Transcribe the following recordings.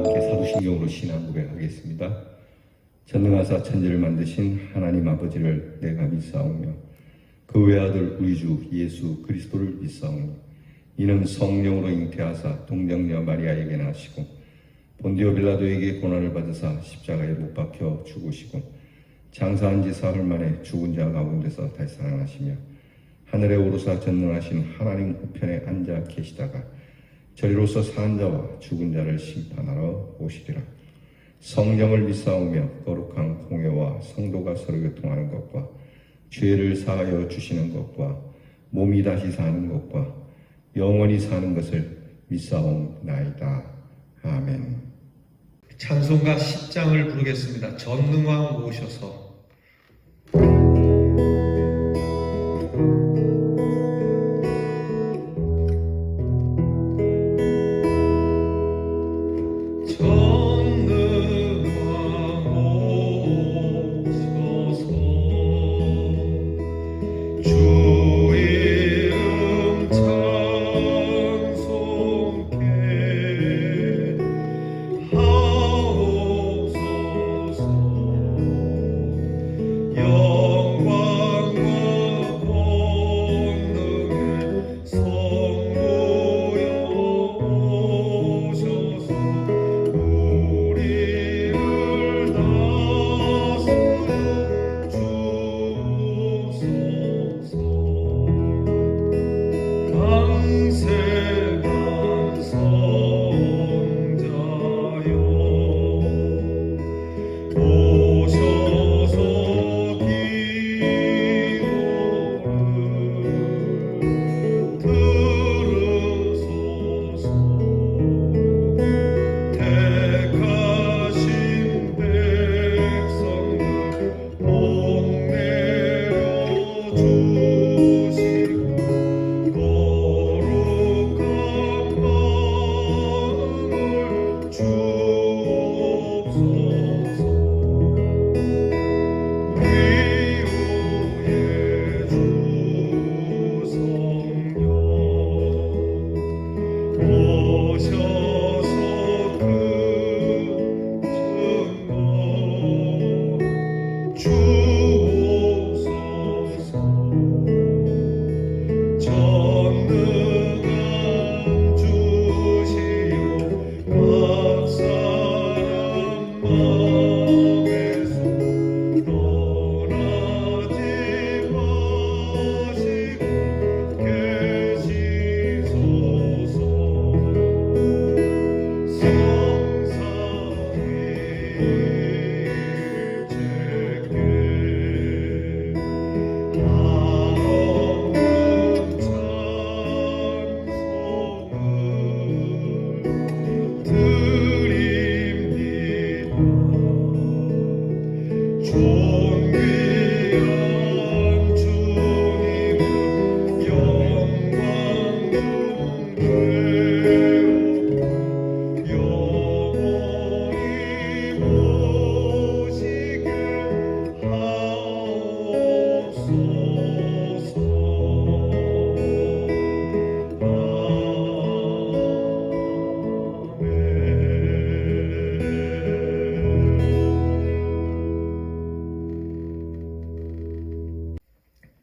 함께 사도신경으로 신앙 고백하겠습니다. 전능하사 천지를 만드신 하나님 아버지를 내가 믿사오며 그 외아들 우리 주 예수 그리스도를 믿사오며 이는 성령으로 잉태하사 동정녀 마리아에게 나시고 본디오 빌라도에게 고난을 받으사 십자가에 못 박혀 죽으시고 장사한 지 사흘 만에 죽은 자 가운데서 다시 살아나시며 하늘에 오르사 전능하신 하나님 우편에 앉아 계시다가 저리로서 사는 자와 죽은 자를 심판하러 오시리라. 성령을 믿사오며 거룩한 공회와 성도가 서로 교통하는 것과 죄를 사하여 주시는 것과 몸이 다시 사는 것과 영원히 사는 것을 믿사옵나이다. 아멘. 찬송가 10장을 부르겠습니다. 전능왕 오셔서.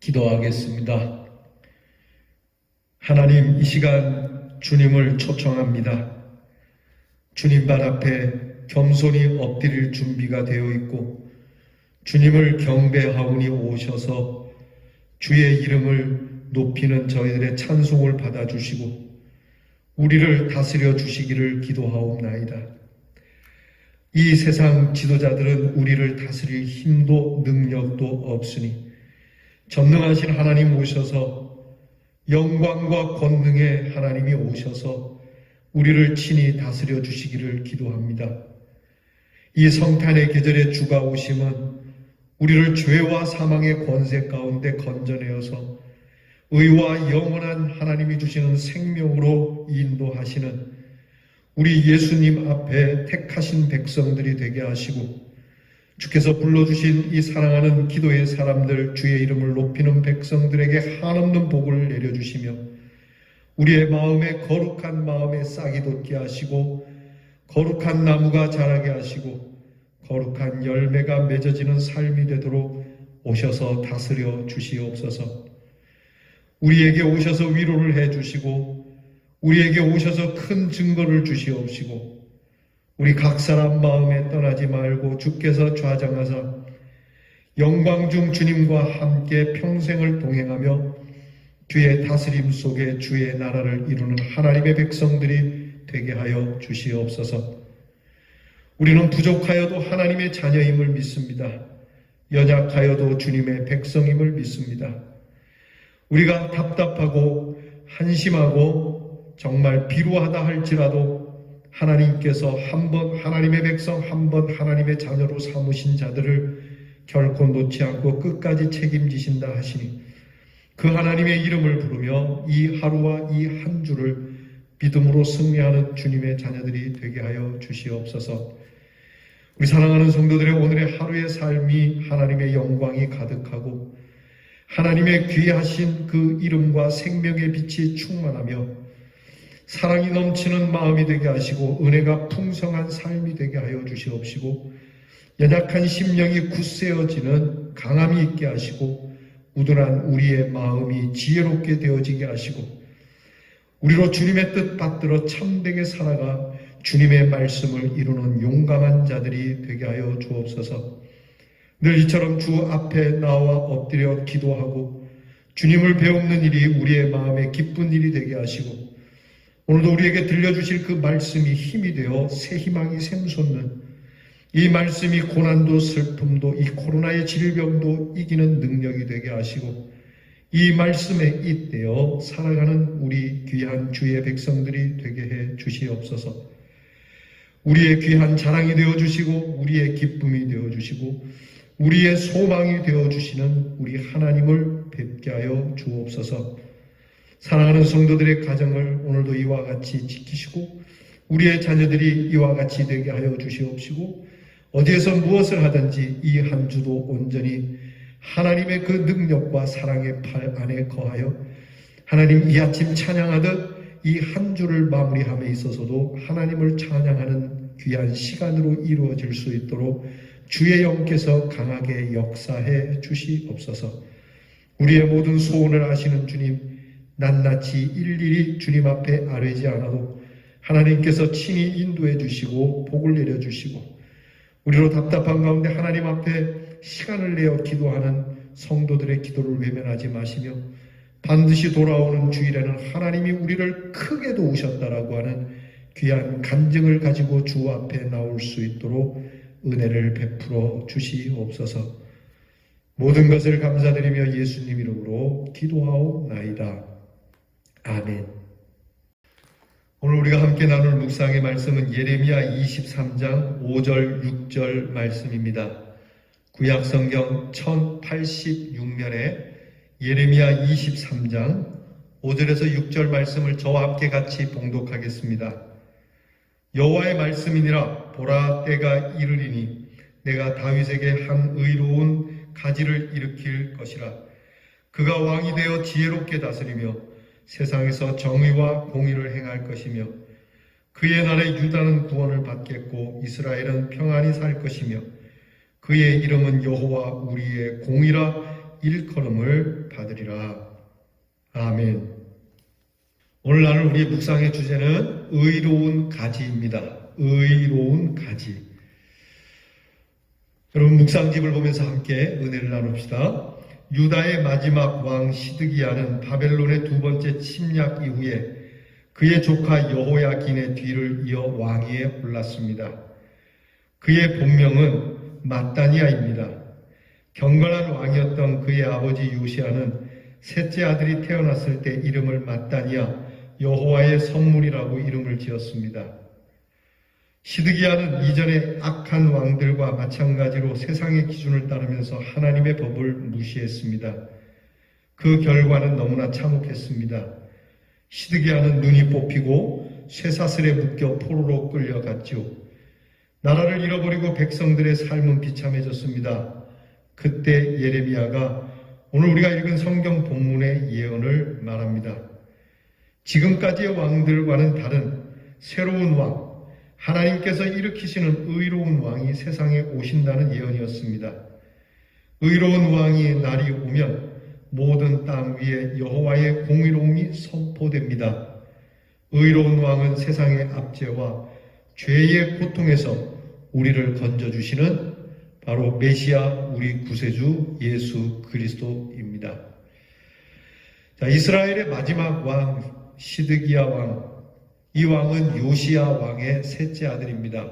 기도하겠습니다. 하나님, 이 시간 주님을 초청합니다. 주님 발 앞에 겸손히 엎드릴 준비가 되어 있고 주님을 경배하오니 오셔서 주의 이름을 높이는 저희들의 찬송을 받아주시고 우리를 다스려 주시기를 기도하옵나이다. 이 세상 지도자들은 우리를 다스릴 힘도 능력도 없으니 전능하신 하나님 오셔서 영광과 권능의 하나님이 오셔서 우리를 친히 다스려 주시기를 기도합니다. 이 성탄의 계절의 주가 오심은 우리를 죄와 사망의 권세 가운데 건져내어서 의와 영원한 하나님이 주시는 생명으로 인도하시는 우리 예수님 앞에 택하신 백성들이 되게 하시고 주께서 불러주신 이 사랑하는 기도의 사람들, 주의 이름을 높이는 백성들에게 한없는 복을 내려주시며 우리의 마음에 거룩한 마음에 싹이 돋게 하시고 거룩한 나무가 자라게 하시고 거룩한 열매가 맺어지는 삶이 되도록 오셔서 다스려 주시옵소서. 우리에게 오셔서 위로를 해 주시고 우리에게 오셔서 큰 증거를 주시옵시고 우리 각 사람 마음에 떠나지 말고 주께서 좌정하사 영광 중 주님과 함께 평생을 동행하며 주의 다스림 속에 주의 나라를 이루는 하나님의 백성들이 되게 하여 주시옵소서. 우리는 부족하여도 하나님의 자녀임을 믿습니다. 연약하여도 주님의 백성임을 믿습니다. 우리가 답답하고 한심하고 정말 비루하다 할지라도 하나님께서 한 번 하나님의 백성, 한 번 하나님의 자녀로 삼으신 자들을 결코 놓지 않고 끝까지 책임지신다 하시니 그 하나님의 이름을 부르며 이 하루와 이 한 주를 믿음으로 승리하는 주님의 자녀들이 되게 하여 주시옵소서. 우리 사랑하는 성도들의 오늘의 하루의 삶이 하나님의 영광이 가득하고 하나님의 귀하신 그 이름과 생명의 빛이 충만하며 사랑이 넘치는 마음이 되게 하시고 은혜가 풍성한 삶이 되게 하여 주시옵시고 연약한 심령이 굳세어지는 강함이 있게 하시고 우둔한 우리의 마음이 지혜롭게 되어지게 하시고 우리로 주님의 뜻 받들어 참되게 살아가 주님의 말씀을 이루는 용감한 자들이 되게 하여 주옵소서. 늘 이처럼 주 앞에 나와 엎드려 기도하고 주님을 배우는 일이 우리의 마음에 기쁜 일이 되게 하시고 오늘도 우리에게 들려주실 그 말씀이 힘이 되어 새 희망이 샘솟는 이 말씀이 고난도 슬픔도 이 코로나의 질병도 이기는 능력이 되게 하시고 이 말씀에 잇대어 살아가는 우리 귀한 주의 백성들이 되게 해 주시옵소서. 우리의 귀한 자랑이 되어주시고 우리의 기쁨이 되어주시고 우리의 소망이 되어주시는 우리 하나님을 뵙게 하여 주옵소서. 사랑하는 성도들의 가정을 오늘도 이와 같이 지키시고 우리의 자녀들이 이와 같이 되게 하여 주시옵시고 어디에서 무엇을 하든지 이 한 주도 온전히 하나님의 그 능력과 사랑의 팔 안에 거하여 하나님 이 아침 찬양하듯 이 한 주를 마무리함에 있어서도 하나님을 찬양하는 귀한 시간으로 이루어질 수 있도록 주의 영께서 강하게 역사해 주시옵소서. 우리의 모든 소원을 아시는 주님, 낱낱이 일일이 주님 앞에 아뢰지 않아도 하나님께서 친히 인도해 주시고 복을 내려 주시고 우리로 답답한 가운데 하나님 앞에 시간을 내어 기도하는 성도들의 기도를 외면하지 마시며 반드시 돌아오는 주일에는 하나님이 우리를 크게 도우셨다라고 하는 귀한 간증을 가지고 주 앞에 나올 수 있도록 은혜를 베풀어 주시옵소서. 모든 것을 감사드리며 예수님 이름으로 기도하옵나이다. 아멘. 오늘 우리가 함께 나눌 묵상의 말씀은 예레미야 23장 5절 6절 말씀입니다. 구약성경 1086면에 예레미야 23장 5절에서 6절 말씀을 저와 함께 같이 봉독하겠습니다. 여호와의 말씀이니라. 보라, 때가 이르리니 내가 다윗에게 한 의로운 가지를 일으킬 것이라. 그가 왕이 되어 지혜롭게 다스리며 세상에서 정의와 공의를 행할 것이며 그의 날에 유다는 구원을 받겠고 이스라엘은 평안히 살 것이며 그의 이름은 여호와 우리의 공이라 일컬음을 받으리라. 아멘. 오늘 나눌 우리의 묵상의 주제는 의로운 가지입니다. 의로운 가지. 여러분 묵상집을 보면서 함께 은혜를 나눕시다. 유다의 마지막 왕 시드기야는 바벨론의 두 번째 침략 이후에 그의 조카 여호야긴의 뒤를 이어 왕위에 올랐습니다. 그의 본명은 마따니아입니다. 경건한 왕이었던 그의 아버지 요시아는 셋째 아들이 태어났을 때 이름을 마따니아, 여호와의 선물이라고 이름을 지었습니다. 시드기야는 이전의 악한 왕들과 마찬가지로 세상의 기준을 따르면서 하나님의 법을 무시했습니다. 그 결과는 너무나 참혹했습니다. 시드기야는 눈이 뽑히고 쇠사슬에 묶여 포로로 끌려갔죠. 나라를 잃어버리고 백성들의 삶은 비참해졌습니다. 그때 예레미야가 오늘 우리가 읽은 성경 본문의 예언을 말합니다. 지금까지의 왕들과는 다른 새로운 왕, 하나님께서 일으키시는 의로운 왕이 세상에 오신다는 예언이었습니다. 의로운 왕이 날이 오면 모든 땅 위에 여호와의 공의로움이 선포됩니다. 의로운 왕은 세상의 압제와 죄의 고통에서 우리를 건져주시는 바로 메시아 우리 구세주 예수 그리스도입니다. 자, 이스라엘의 마지막 왕 시드기야 왕, 이 왕은 요시야 왕의 셋째 아들입니다.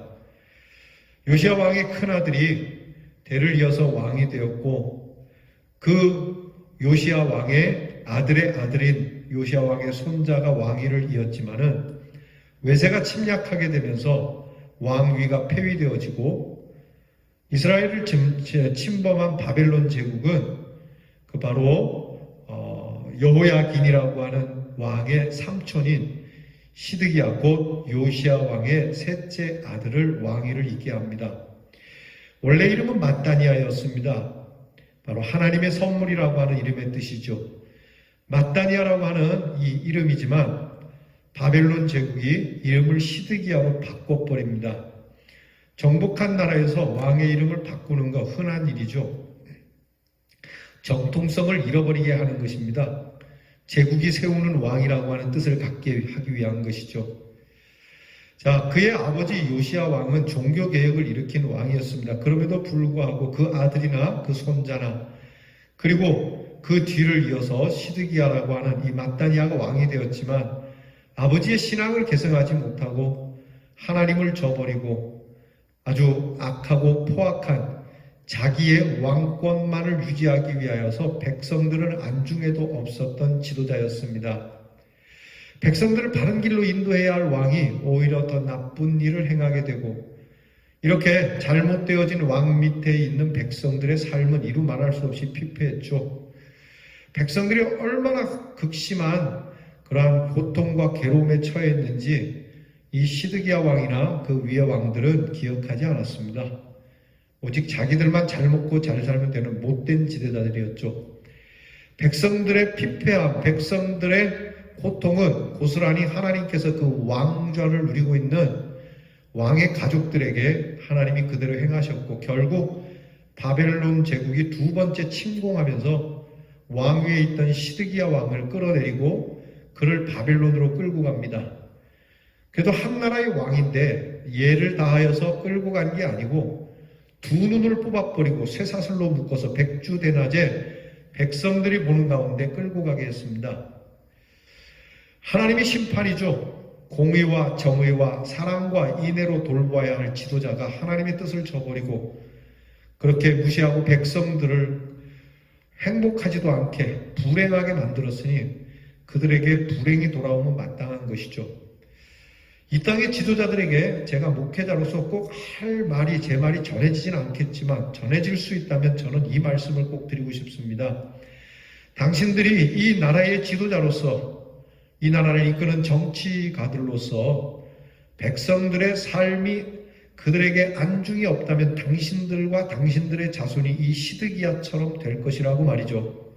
요시야 왕의 큰아들이 대를 이어서 왕이 되었고 그 요시야 왕의 아들의 아들인 요시야 왕의 손자가 왕위를 이었지만은 외세가 침략하게 되면서 왕위가 폐위되어지고 이스라엘을 침범한 바벨론 제국은 그 바로 여호야긴이라고 하는 왕의 삼촌인 시드기야 곧 요시야 왕의 셋째 아들을 왕위를 잇게 합니다. 원래 이름은 mat단이아였습니다. 바로 하나님의 선물이라고 하는 이름의 뜻이죠. mat단이아라고 하는 이 이름이지만 바벨론 제국이 이름을 시드기야로 바꿔버립니다. 정복한 나라에서 왕의 이름을 바꾸는 거 흔한 일이죠. 정통성을 잃어버리게 하는 것입니다. 제국이 세우는 왕이라고 하는 뜻을 갖게 하기 위한 것이죠. 자, 그의 아버지 요시야 왕은 종교개혁을 일으킨 왕이었습니다. 그럼에도 불구하고 그 아들이나 그 손자나 그리고 그 뒤를 이어서 시드기야라고 하는 이 mat단이아가 왕이 되었지만 아버지의 신앙을 계승하지 못하고 하나님을 저버리고 아주 악하고 포악한 자기의 왕권만을 유지하기 위하여서 백성들을 안중에도 없었던 지도자였습니다. 백성들을 바른 길로 인도해야 할 왕이 오히려 더 나쁜 일을 행하게 되고 이렇게 잘못되어진 왕 밑에 있는 백성들의 삶은 이루 말할 수 없이 피폐했죠. 백성들이 얼마나 극심한 그러한 고통과 괴로움에 처했는지 이 시드기야 왕이나 그 위의 왕들은 기억하지 않았습니다. 오직 자기들만 잘 먹고 잘 살면 되는 못된 지도자들이었죠. 백성들의 피폐함, 백성들의 고통은 고스란히 하나님께서 그 왕좌를 누리고 있는 왕의 가족들에게 하나님이 그대로 행하셨고 결국 바벨론 제국이 두 번째 침공하면서 왕위에 있던 시드기야 왕을 끌어내리고 그를 바벨론으로 끌고 갑니다. 그래도 한 나라의 왕인데 예를 다하여서 끌고 간 게 아니고 두 눈을 뽑아버리고 쇠사슬로 묶어서 백주대낮에 백성들이 보는 가운데 끌고 가게 했습니다. 하나님의 심판이죠. 공의와 정의와 사랑과 인애로 돌보아야 할 지도자가 하나님의 뜻을 저버리고 그렇게 무시하고 백성들을 행복하지도 않게 불행하게 만들었으니 그들에게 불행이 돌아오면 마땅한 것이죠. 이 땅의 지도자들에게 제가 목회자로서 꼭 할 말이 제 말이 전해지진 않겠지만 전해질 수 있다면 저는 이 말씀을 꼭 드리고 싶습니다. 당신들이 이 나라의 지도자로서 이 나라를 이끄는 정치가들로서 백성들의 삶이 그들에게 안중이 없다면 당신들과 당신들의 자손이 이 시드기야처럼 될 것이라고 말이죠.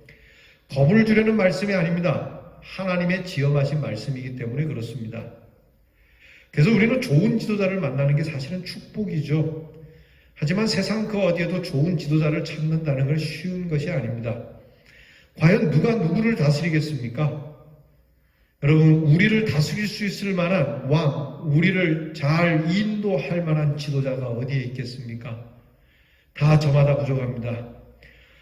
겁을 주려는 말씀이 아닙니다. 하나님의 지엄하신 말씀이기 때문에 그렇습니다. 그래서 우리는 좋은 지도자를 만나는 게 사실은 축복이죠. 하지만 세상 그 어디에도 좋은 지도자를 찾는다는 건 쉬운 것이 아닙니다. 과연 누가 누구를 다스리겠습니까? 여러분, 우리를 다스릴 수 있을 만한 왕, 우리를 잘 인도할 만한 지도자가 어디에 있겠습니까? 다 저마다 부족합니다.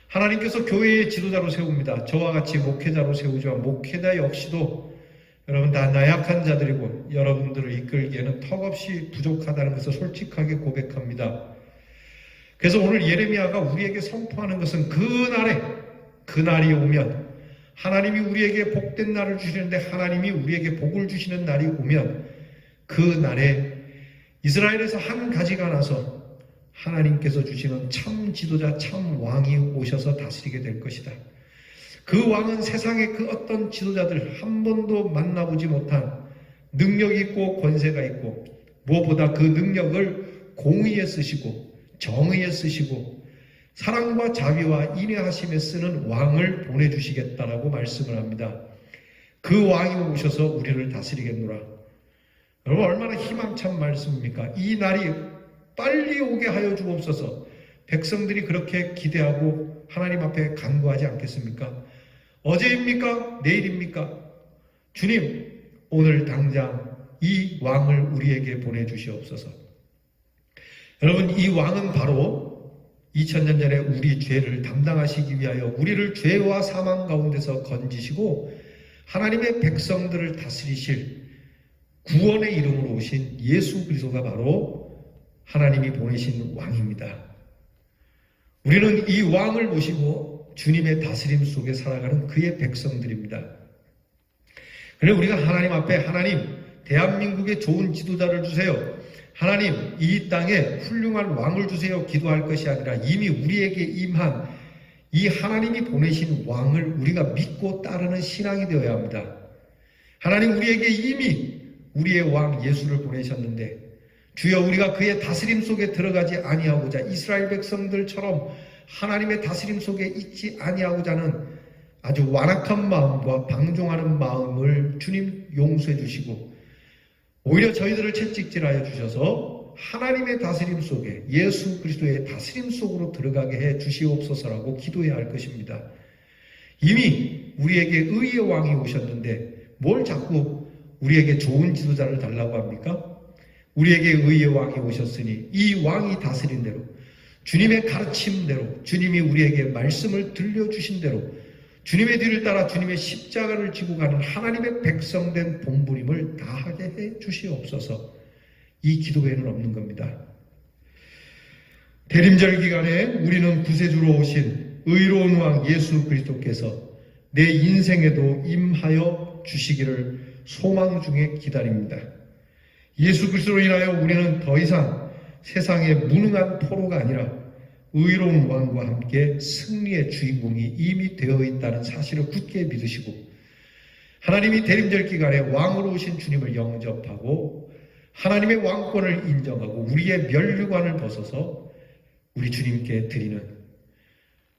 하나님께서 교회의 지도자로 세웁니다. 저와 같이 목회자로 세우지만 목회자 역시도 여러분 다 나약한 자들이고 여러분들을 이끌기에는 턱없이 부족하다는 것을 솔직하게 고백합니다. 그래서 오늘 예레미야가 우리에게 선포하는 것은 그날이 오면 하나님이 우리에게 복된 날을 주시는데 하나님이 우리에게 복을 주시는 날이 오면 그 날에 이스라엘에서 한 가지가 나서 하나님께서 주시는 참 지도자, 참 왕이 오셔서 다스리게 될 것이다. 그 왕은 세상의 그 어떤 지도자들 한 번도 만나보지 못한 능력이 있고 권세가 있고 무엇보다 그 능력을 공의에 쓰시고 정의에 쓰시고 사랑과 자비와 인애하심에 쓰는 왕을 보내주시겠다라고 말씀을 합니다. 그 왕이 오셔서 우리를 다스리겠노라. 여러분 얼마나 희망찬 말씀입니까? 이 날이 빨리 오게 하여 주옵소서. 백성들이 그렇게 기대하고 하나님 앞에 간구하지 않겠습니까? 어제입니까? 내일입니까? 주님, 오늘 당장 이 왕을 우리에게 보내주시옵소서. 여러분, 이 왕은 바로 2000년 전에 우리 죄를 담당하시기 위하여 우리를 죄와 사망 가운데서 건지시고 하나님의 백성들을 다스리실 구원의 이름으로 오신 예수 그리스도가 바로 하나님이 보내신 왕입니다. 우리는 이 왕을 모시고 주님의 다스림 속에 살아가는 그의 백성들입니다. 그래서 우리가 하나님 앞에 하나님, 대한민국에 좋은 지도자를 주세요. 하나님, 이 땅에 훌륭한 왕을 주세요. 기도할 것이 아니라 이미 우리에게 임한 이 하나님이 보내신 왕을 우리가 믿고 따르는 신앙이 되어야 합니다. 하나님 우리에게 이미 우리의 왕 예수를 보내셨는데 주여 우리가 그의 다스림 속에 들어가지 아니하고자 이스라엘 백성들처럼 하나님의 다스림 속에 있지 아니하고자 하는 아주 완악한 마음과 방종하는 마음을 주님 용서해 주시고 오히려 저희들을 채찍질하여 주셔서 하나님의 다스림 속에 예수 그리스도의 다스림 속으로 들어가게 해 주시옵소서라고 기도해야 할 것입니다. 이미 우리에게 의의 왕이 오셨는데 뭘 자꾸 우리에게 좋은 지도자를 달라고 합니까? 우리에게 의의 왕이 오셨으니 이 왕이 다스린 대로 주님의 가르침대로 주님이 우리에게 말씀을 들려주신 대로 주님의 뒤를 따라 주님의 십자가를 지고 가는 하나님의 백성된 본분임을 다하게 해 주시옵소서. 이 기도 외에는 없는 겁니다. 대림절 기간에 우리는 구세주로 오신 의로운 왕 예수 그리스도께서 내 인생에도 임하여 주시기를 소망 중에 기다립니다. 예수 그리스도로 인하여 우리는 더 이상 세상의 무능한 포로가 아니라 의로운 왕과 함께 승리의 주인공이 이미 되어 있다는 사실을 굳게 믿으시고 하나님이 대림절 기간에 왕으로 오신 주님을 영접하고 하나님의 왕권을 인정하고 우리의 면류관을 벗어서 우리 주님께 드리는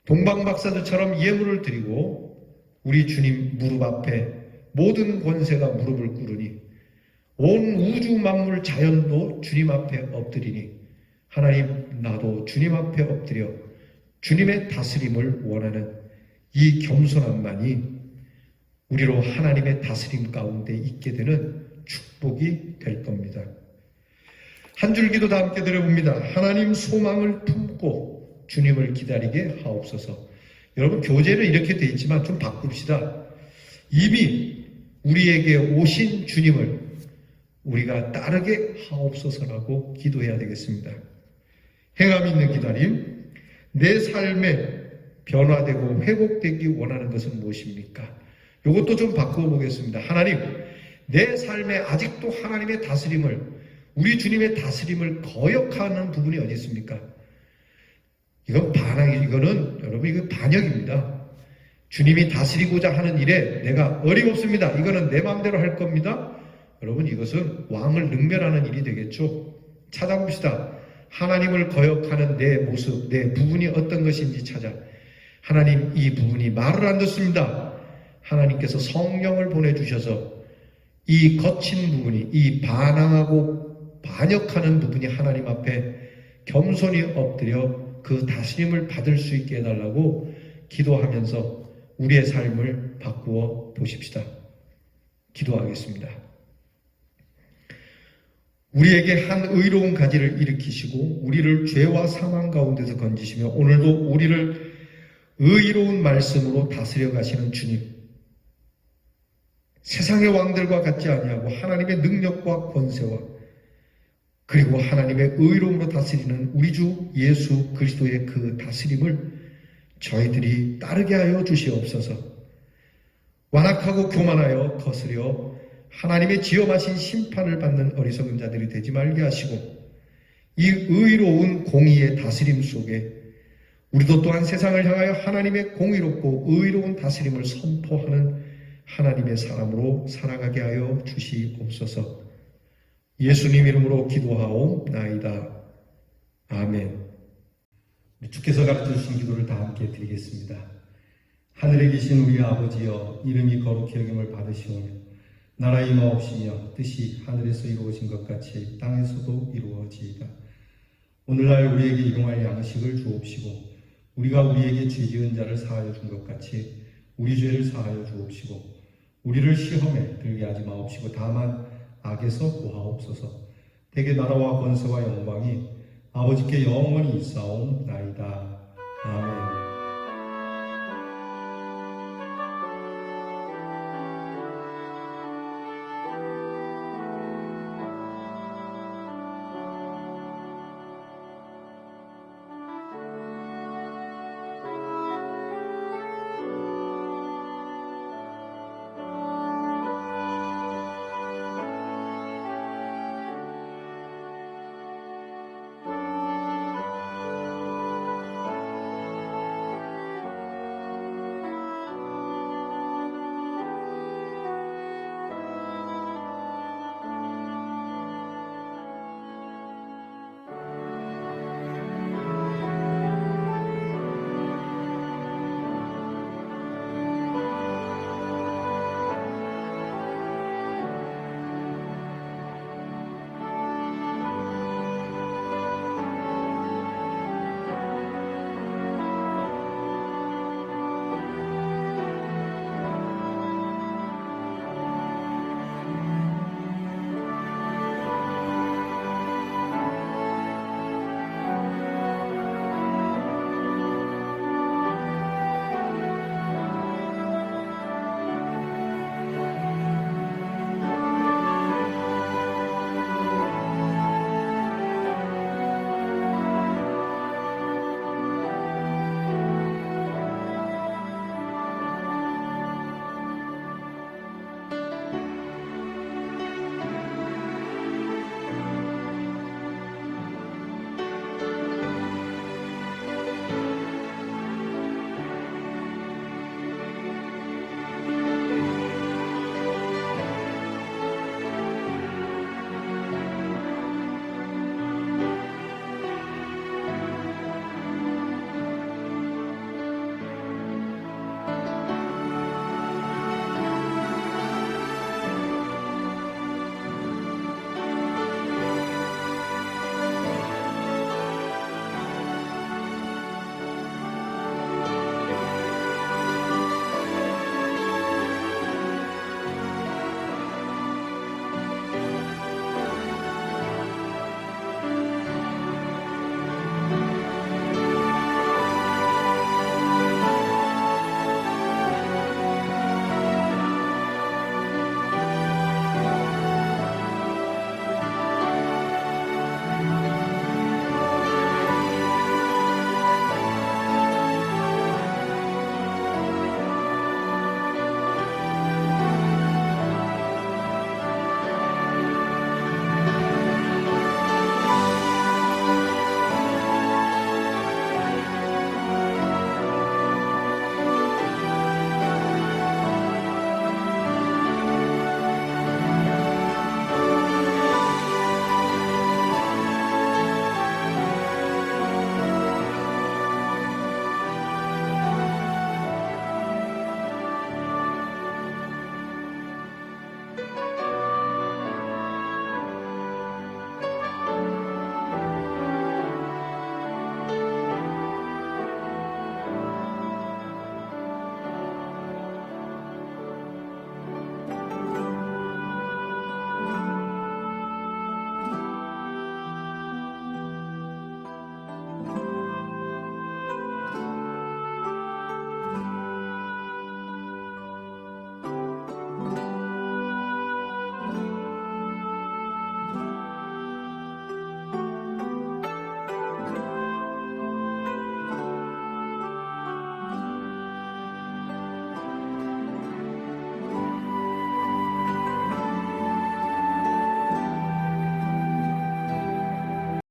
동방박사들처럼 예물을 드리고 우리 주님 무릎 앞에 모든 권세가 무릎을 꿇으니 온 우주 만물 자연도 주님 앞에 엎드리니 하나님 나도 주님 앞에 엎드려 주님의 다스림을 원하는 이 겸손함만이 우리로 하나님의 다스림 가운데 있게 되는 축복이 될 겁니다. 한 줄 기도 다 함께 드려봅니다. 하나님 소망을 품고 주님을 기다리게 하옵소서. 여러분 교재는 이렇게 돼 있지만 좀 바꿉시다. 이미 우리에게 오신 주님을 우리가 따르게 하옵소서라고 기도해야 되겠습니다. 행함 있는 기다림, 내 삶에 변화되고 회복되기 원하는 것은 무엇입니까? 이것도 좀 바꿔보겠습니다. 하나님, 내 삶에 아직도 하나님의 다스림을, 우리 주님의 다스림을 거역하는 부분이 어디 있습니까? 이건 이거는 여러분 이거 반역입니다. 주님이 다스리고자 하는 일에 내가 어림없습니다. 이거는 내 마음대로 할 겁니다. 여러분 이것은 왕을 능멸하는 일이 되겠죠. 찾아봅시다. 하나님을 거역하는 내 모습, 내 부분이 어떤 것인지 찾아. 하나님 이 부분이 말을 안 듣습니다. 하나님께서 성령을 보내주셔서 이 거친 부분이, 이 반항하고 반역하는 부분이 하나님 앞에 겸손히 엎드려 그 다스림을 받을 수 있게 해달라고 기도하면서 우리의 삶을 바꾸어 보십시다. 기도하겠습니다. 우리에게 한 의로운 가지를 일으키시고 우리를 죄와 사망 가운데서 건지시며 오늘도 우리를 의로운 말씀으로 다스려 가시는 주님, 세상의 왕들과 같지 아니하고 하나님의 능력과 권세와 그리고 하나님의 의로움으로 다스리는 우리 주 예수 그리스도의 그 다스림을 저희들이 따르게 하여 주시옵소서. 완악하고 교만하여 거스려 하나님의 지엄하신 심판을 받는 어리석은 자들이 되지 말게 하시고 이 의로운 공의의 다스림 속에 우리도 또한 세상을 향하여 하나님의 공의롭고 의로운 다스림을 선포하는 하나님의 사람으로 살아가게 하여 주시옵소서. 예수님 이름으로 기도하옵나이다. 아멘. 주께서 가르쳐주신 기도를 다 함께 드리겠습니다. 하늘에 계신 우리 아버지여, 이름이 거룩히 여김을 받으시오며 나라 임하옵시며 뜻이 하늘에서 이루어진 것 같이 땅에서도 이루어지이다. 오늘날 우리에게 일용할 양식을 주옵시고 우리가 우리에게 죄 지은 자를 사하여 준 것 같이 우리 죄를 사하여 주옵시고 우리를 시험에 들게 하지 마옵시고 다만 악에서 구하옵소서. 대개 나라와 권세와 영광이 아버지께 영원히 있사옵나이다. 아멘.